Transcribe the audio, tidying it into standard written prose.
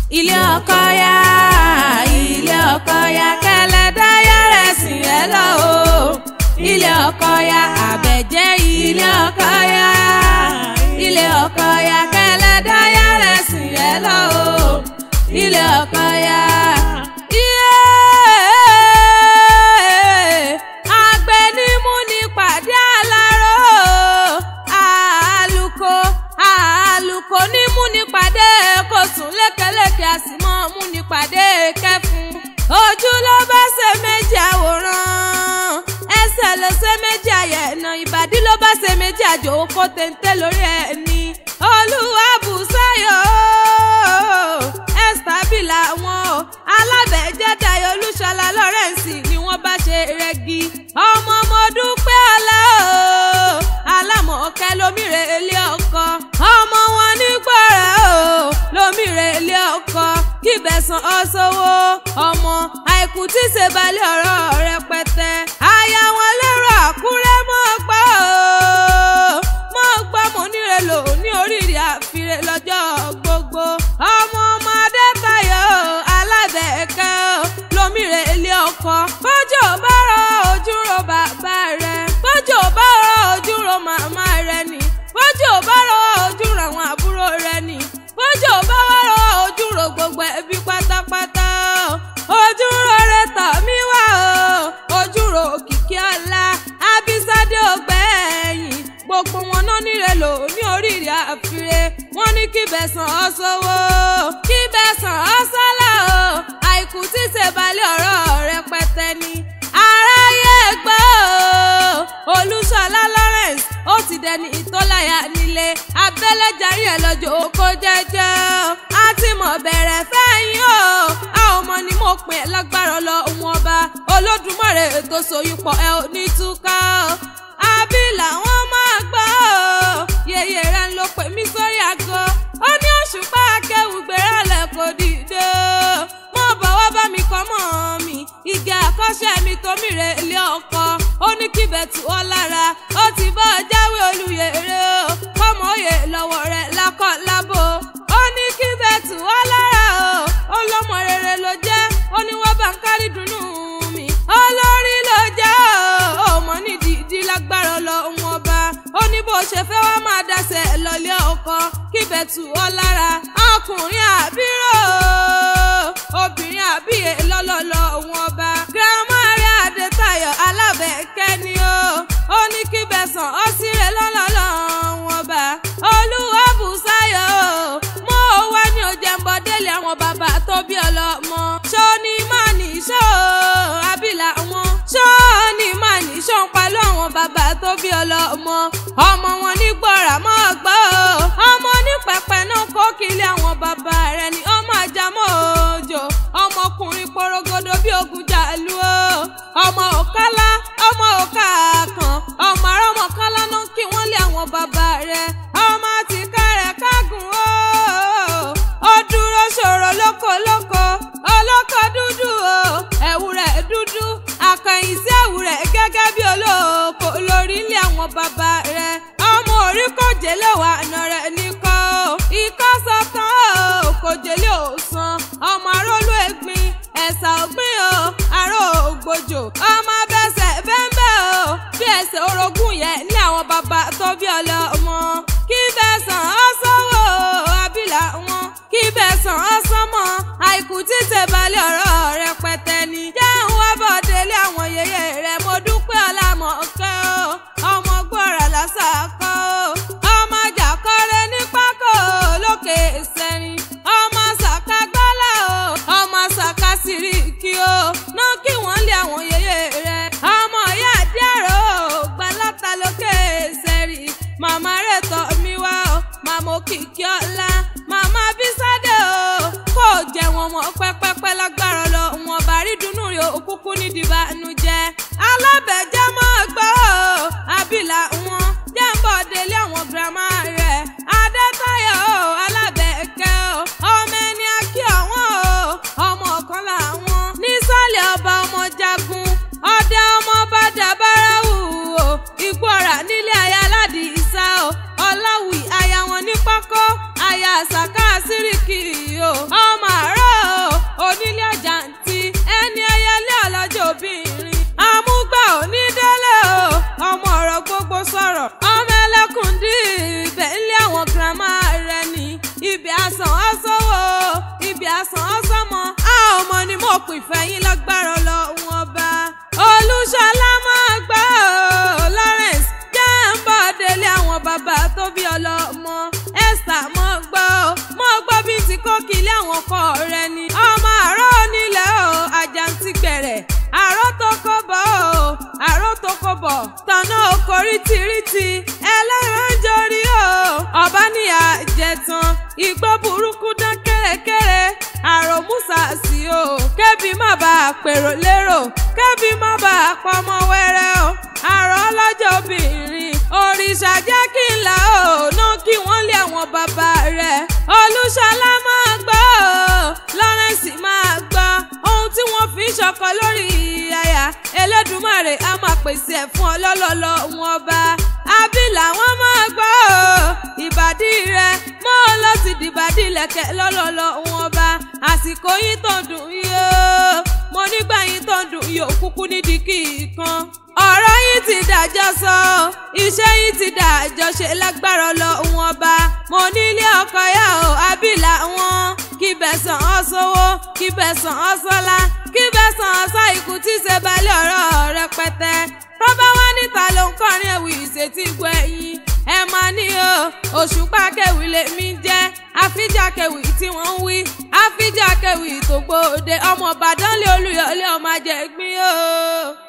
ilé ọkọ ya kẹlẹ́dá yára sìn ẹ́ lọ o. ilé ọkọ ya àbẹ̀jẹ́ ilé ọkọ ya kẹlẹ́dá yára sìn ẹ́ lọ o. ilé ọkọ ya. àgbẹ̀ ní mú ní pàdé aláró àlùkò ní mú ní pàdé kò sùn lékeleke àsìmọ́ mú ní pàdé kẹfún. ojú ló bá ṣe méjì àwòrán ẹsẹ̀ ló ṣe méjì àyẹ̀nà ìbàdí ló bá ṣe méjì àjò kó téńté lórí ẹni. Olúwabùsáyọ̀ Ẹ́stábìlà wọn o Alábẹ̀jẹ́ Dayọ̀ Olúṣọlá Lawrence ni wọ́n bá ṣe rẹ́gí. ọmọ mo dúpẹ́ ọlá o Alámọ̀kẹ́ lómìrè ilé ọkọ ọmọ wọn nígbọ̀rẹ́ o lómìrè ilé ọkọ kíbẹ̀sán ọ̀ṣọ́wọ́ ọmọ àìkú tí ṣe balẹ̀ ọ̀rọ̀ rẹpẹtẹ. aya wọn lérò Àkúrẹ́ mọ́ gbọ́ mo níre lò ní oríire àfirè lọ́jọ́ gbogbo. ọmọ Adétayọ̀ Alábẹ̀kẹ́ lómìrè ilé ọkọ bójú bá rọ ojú ro bàbá rẹ̀ bójú bá rọ ojú ro màmá rẹ̀ ni bójú bá rọ ojú ro àwọn àbúrò rẹ̀ ni bójú bá rọ ojú ro gbogbo ẹbí pátápátá. ojú ro rẹ̀ tọ̀ mí wá o ojú ro Òkìkí Ọlá Abísádé Ògbẹ́yìn gbogbo wọn náà níre lò ní oríire àfirè. wọ́n ní kíbẹ̀sán ọ̀ṣọ́wọ́ kíbẹ̀sán ọ̀ṣọ́lá o àìkú tí ṣe balẹ̀ ọ̀rọ̀ rẹpẹtẹ ni. aráyé gbọ́ Olúṣọlá Lawrence ó ti dẹni ìtọ́láyà nílé abẹ́lẹ́jàrí ẹ̀ lọ́jọ́ oko jẹ́jẹ́ á ti mọ̀ bẹ̀rẹ̀ fẹ́yìn o a ò mọ̀ ni mo pè lágbára Ọlọ́run ọba Olódùmarè ètò sòyúpọ̀ ẹ ò ní túká o. àbí làwọn máa gbọ́ yèyé rẹ̀ ń lo pè mí sórí aago ó ní Òṣùpá Akéwì gbéralẹ̀ kò dìde mọ́ bọ̀wọ́ bá mi kọ́ mọ́ mi igi àkọ́ṣẹ́ mi tómìrè ilé ọkọ ó ní kíbẹ̀tù ọ lára ó ti bọ́ jáwé olùyèrè o kọ́mọ òye lọ́wọ́ rẹ̀ lákọ̀ lábò ó ní kíbẹ̀tù ọ lára o ó lọ́mọ rere ló jẹ́ ó ní wọ́n bá ń kárí dùnnú mi olórí ló jẹ́ o mọ̀ ní dídí lágbára Ọlọ́run ọba ó ní bó ṣe fẹ́ wá máa dáṣẹ́ lọ́lé ọkọ kíbẹ̀tù ọ lára ọkùnrin àbírò obìnrin àbíyè lọ́lọ́lọ́ òun ọba girama rẹ̀ Adétayọ̀ Alábẹ̀kẹ́ ni ó ní kíbẹ̀sán ọ̀sìrè lọ́lọ́lọ́ òun ọba Olúwabùsáyọ̀ mọ́ ó wá ní Òjẹ̀mbọ̀délé àwọn bàbá tó bí ọlọ́mọ ṣó ní máa ní ṣó àbílà wọn ṣó ní máa ní ṣó ń palú àwọn bàbá tó bí ọlọ́mọ ọmọ wọn nígbọ̀rà mọ́ gbọ́ ọmọ onípẹ̀pẹ̀ náà kó kílé àwọn bàbá rẹ̀ ni ọmọ àjàmọ́ òjò ọmọkùnrin porogodo bí ogun jàlú o ọmọ Òkálá ọmọ Òkà kan ọmọ arọ́mọkálá náà kí wọ́n lé àwọn bàbá rẹ̀ ọmọ àtìká rẹ̀ kágùn ó dúró ṣòro lóko olóko dúdú o ẹ̀wù rẹ̀ dúdú àkànyìn sí ẹ̀wù rẹ̀ gẹ́gẹ́ bí olóko lórí ilé àwọn bàbá rẹ̀ ọmọ orí kò jẹ́lé wà àna rẹ̀ nìkan o ikọ́ sọ̀tàn o kò jẹ́lé òsàn ọmọ arólú ẹ̀gbin ẹ̀sà ògbìn o aró ògbójò ọmọ abẹ́sẹ̀ bẹ́ńbẹ́ o bí ẹsẹ̀ orogún yẹn ní àwọn bàbá tó bí ọlọ́mọ kíbẹ̀sán ọ̀ṣọ́wọ́ àbílà wọn kíbẹ̀sán ọ̀ṣọ́mọ àìkú tí ṣe balẹ̀ ọ̀rọ̀ rẹpẹtẹ ni jẹun wá bọ̀ délé àwọn yèyé rẹ̀ mo dúpẹ́ Alámọ̀kẹ́ o ọmọ gbọ́ra lásàkọ́ o ọmọ jàkọ́rẹ́ ní pákó lókè ìsẹ̀rin ọmọ sàkágbálà o ọmọ sàkásìríkì o náà kí wọ́n lé àwọn yèyé rẹ̀ ọmọ ìyá àdìẹ̀rọ̀ o gbalata lókè ìsẹ̀rin màmá rẹ̀ tọ́ mi wá o màmá Òkìkí Ọlá màmá Bísádé o kò jẹ́ wọn mọ́ pẹ́pẹ́pẹ́ lágbára Ọlọ́run ọba rí dùnnú rẹ̀ òkúkú ní dìbànújẹ́ Alábẹ̀jẹ́ mọ́ gbọ́ o àbílà wọn jẹ́ ń bọ̀ délé àwọn girama rẹ̀ Adétayọ̀ Alábẹ̀kẹ́ o ọmọ ẹni akí ọ̀wọ́n o ọmọ ọ̀kan làwọn nísàlẹ̀ ọba ọmọ jagun ọdẹ ọmọ ọba dàbáráwù o Ìgbọ̀rà nílé aya Aládìísá o Ọláwì aya wọn ní pákó aya Sàká Síríkì o ọmọ rítíríti ẹlẹ́ran jorí o ọba ní àjẹtàn igbó burúkú dán kẹ́rẹ́kẹ́rẹ́ àròmúsà sí o kẹ́bí má bàa pèrò lérò kẹ́bí má bàa pọmọ wẹ́rẹ́ o àrò ọlọ́jọ́ obìnrin òrìṣà jẹ́ kí n là ó ná kí wọ́n lé àwọn bàbá rẹ̀ Olúṣọlá máa gbọ́ Lawrence máa gbọ́ ohun tí wọ́n fi ń ṣọkọ lórí aya Elédùmarè á máa pèsè ẹ̀ fún ọlọ́lọ́lọ́ wọn bá Abílà wọn máa gbọ́ ìbàdí rẹ̀ mọ́ lọ sí dìbàdí lẹ̀kẹ̀ lọ́lọ́lọ́ wọn bá àsìkò yín tó dùn yóò mo nígbà yín tó dùn yóò kúkú nídìí kí kan ọ̀rọ̀ yín ti dàjọ́ sọ iṣẹ́ yín ti dàjọ́ ṣe lágbára Ọlọ́run ọba mo nílé ọkọ yá o Abílà wọn kí bẹ̀sán ọ́ sówó kí bẹ̀sán ọ́ sọ́lá kí bẹ̀sán ọ́ sọ ikú tí ṣe balẹ̀ ọ̀rọ̀ rẹpẹtẹ tó bá wá níta ló ń kọrin ẹ̀wì ìṣètì gbẹ̀yìn ẹ máa ní o Òṣùpá Kéwì lèmi jẹ́ Àfíjà Kéwì tí wọ́n ń wí Àfíjà Kéwì tó gbòde ọmọ Ìbàdàn lé Olúyọ̀lé ọmọ Àjẹgbín o.